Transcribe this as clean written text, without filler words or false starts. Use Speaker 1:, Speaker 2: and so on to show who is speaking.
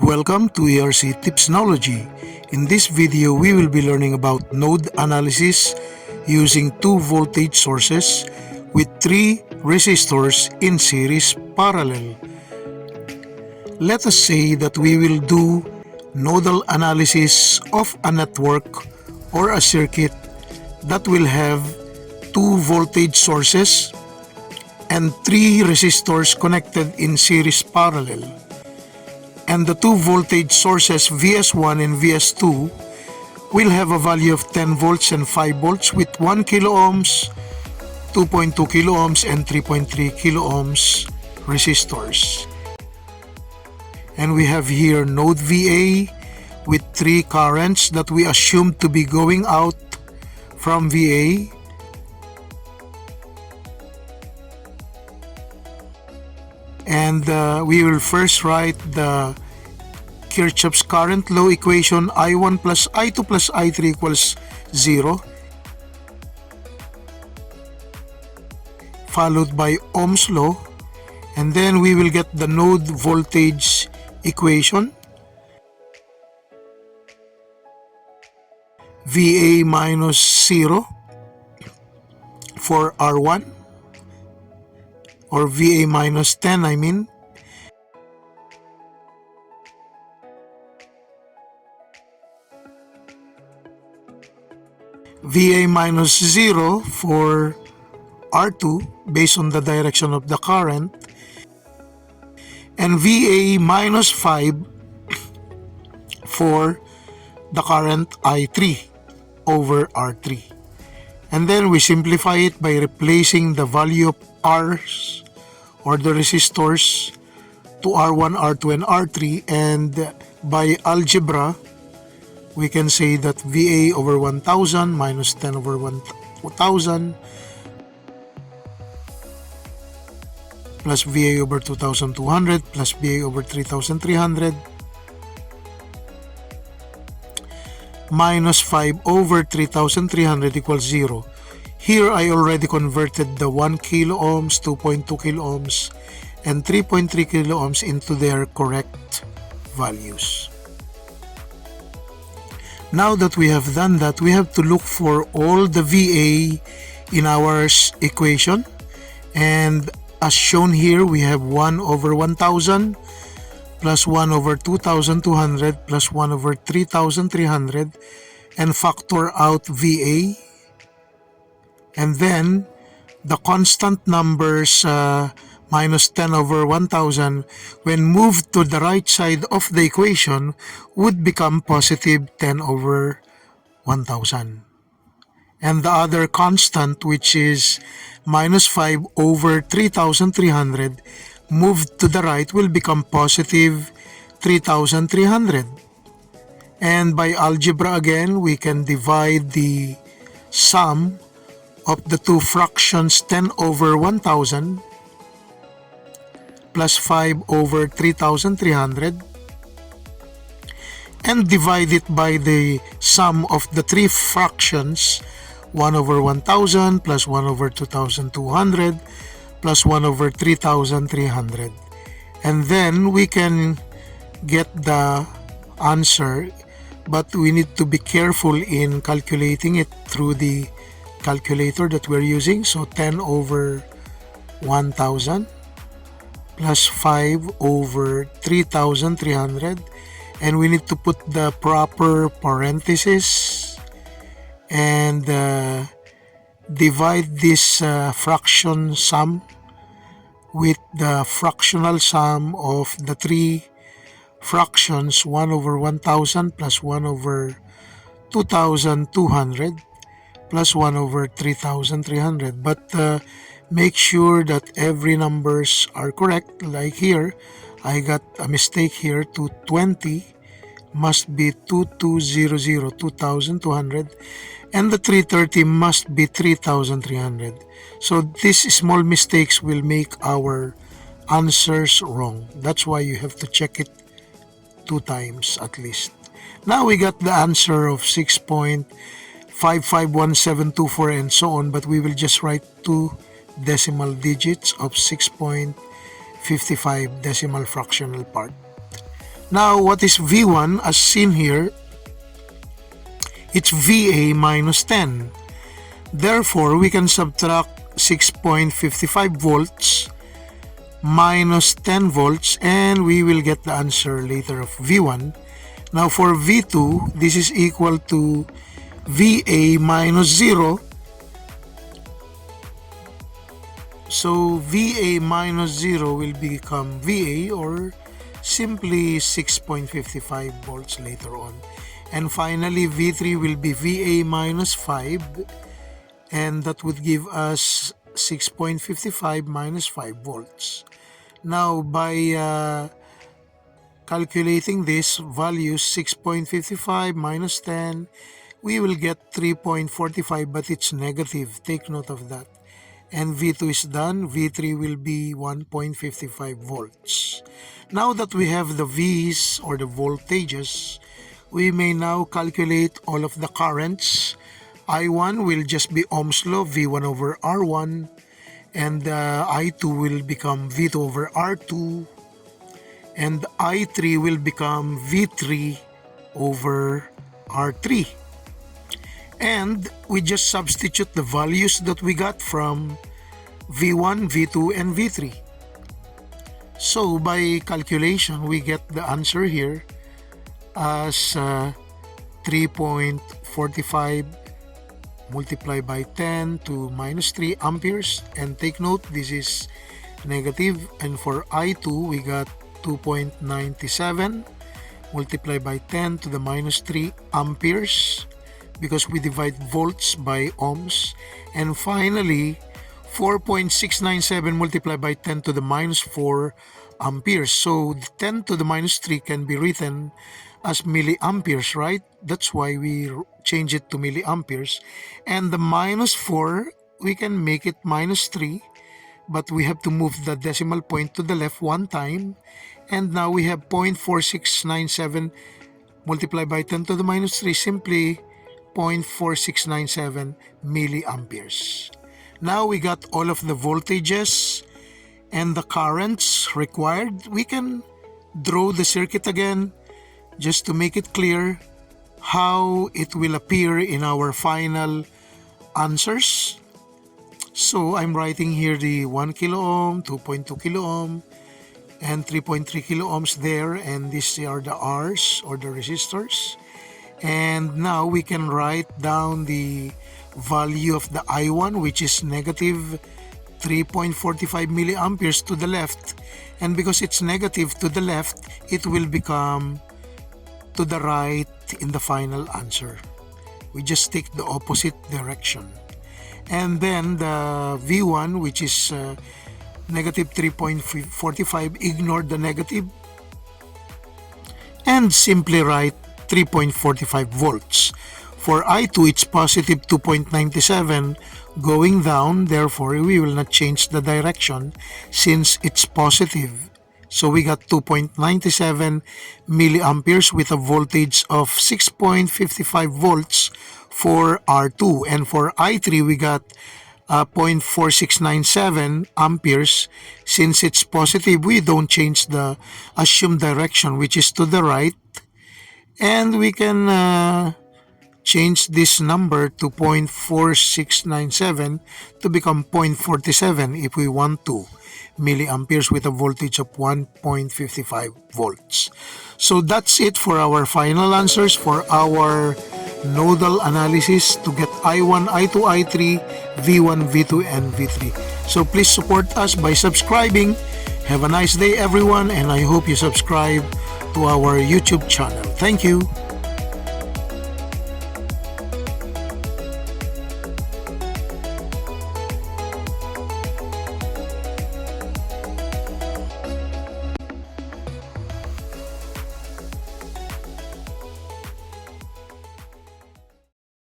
Speaker 1: Welcome to ERC Tipsnology. In this video, we will be learning about node analysis using two voltage sources with three resistors in series parallel. Let us say that we will do nodal analysis of a network or a circuit that will have two voltage sources and three resistors connected in series parallel. And the two voltage sources Vs1 and Vs2 will have a value of 10 volts and 5 volts with 1 kilo ohms, 2.2 kilo ohms and 3.3 kilo ohms resistors. And we have here node VA with three currents that we assume to be going out from VA. And we will first write the Kirchhoff's current law equation I1 plus I2 plus I3 equals 0, followed by Ohm's law, and then we will get the node voltage equation VA minus 0 for R1, or VA minus 10 I mean, VA minus 0 for R2 based on the direction of the current, and VA minus 5 for the current I3 over R3. And then we simplify it by replacing the value of R's or the resistors to R1, R2, and R3, and by algebra we can say that VA over 1000 minus 10 over 1000 plus VA over 2200 plus VA over 3300 minus 5 over 3300 equals 0. Here I already converted the 1 kilo ohms, 2.2 kilo ohms, and 3.3 kilo ohms into their correct values. Now that we have done that, we have to look for all the VA in our equation, and as shown here, we have 1 over 1000 plus 1 over 2200 plus 1 over 3300, and factor out VA, and then the constant numbers minus 10 over 1000 when moved to the right side of the equation would become positive 10 over 1000, and the other constant, which is minus 5 over 3300, moved to the right will become positive 3300. And by algebra again, we can divide the sum of the two fractions 10 over 1000 plus 5 over 3300 and divide it by the sum of the three fractions 1 over 1000 plus 1 over 2200 plus 1 over 3300, and then we can get the answer, but we need to be careful in calculating it through the calculator that we're using. So 10 over 1000 plus 5 over 3300, and we need to put the proper parentheses and divide this fraction sum with the fractional sum of the three fractions 1 over 1000 plus 1 over 2200 plus 1 over 3300, but make sure that every numbers are correct. Like here, I got a mistake here. 220 must be 2200, 2200, and the 330 must be 3300. So these small mistakes will make our answers wrong. That's why you have to check it 2 times at least. Now we got the answer of 6.551724 and so on, but we will just write 2 decimal digits of 6.55 decimal fractional part. Now, what is V1 as seen here? It's VA minus 10. Therefore, we can subtract 6.55 volts minus 10 volts and we will get the answer later of V1. Now for V2, this is equal to VA minus 0. So VA minus 0 will become VA, or simply 6.55 volts later on. And finally, V3 will be VA minus 5, and that would give us 6.55 minus 5 volts. Now, by calculating this value, 6.55 minus 10, we will get 3.45, but it's negative. Take note of that. And V2 is done. V3 will be 1.55 volts. Now that we have the V's, or the voltages, we may now calculate all of the currents. I1 will just be Ohm's law, V1 over R1, and I2 will become V2 over R2, and I3 will become V3 over R3. And we just substitute the values that we got from V1, V2, and V3. So by calculation, we get the answer here as 3.45 multiplied by 10 to minus 3 amperes. And take note, this is negative. And for I2, we got 2.97 multiplied by 10 to the minus 3 amperes, because we divide volts by ohms. And finally, 4.697 multiplied by 10 to the minus 4 amperes. So 10 to the minus 3 can be written as milliamperes, right? That's why we change it to milliamperes. And the minus 4, we can make it minus 3, but we have to move the decimal point to the left one time. And now we have 0.4697 multiplied by 10 to the minus 3, simply 0.4697 milliamperes. Now we got all of the voltages and the currents required. We can draw the circuit again just to make it clear how it will appear in our final answers. So I'm writing here the 1 kilo ohm, 2.2 kilo ohm, and 3.3 kilo ohms there, and these are the R's, or the resistors. And now we can write down the value of the I1, which is negative 3.45 milliamperes to the left. And because it's negative to the left, it will become to the right in the final answer. We just take the opposite direction. And then the V1, which is negative 3.45, ignore the negative and simply write 3.45 volts. For I2, it's positive 2.97 going down. Therefore, we will not change the direction since it's positive. So we got 2.97 milliamperes with a voltage of 6.55 volts for R2. And for I3, we got 0.4697 amperes. Since it's positive, we don't change the assumed direction, which is to the right. And we can change this number to 0.4697 to become 0.47 if we want to, milliamperes with a voltage of 1.55 volts. So that's it for our final answers for our nodal analysis to get I1, I2, I3, V1, V2, and V3. So please support us by subscribing. Have a nice day, everyone, and I hope you subscribe to our YouTube channel. Thank you.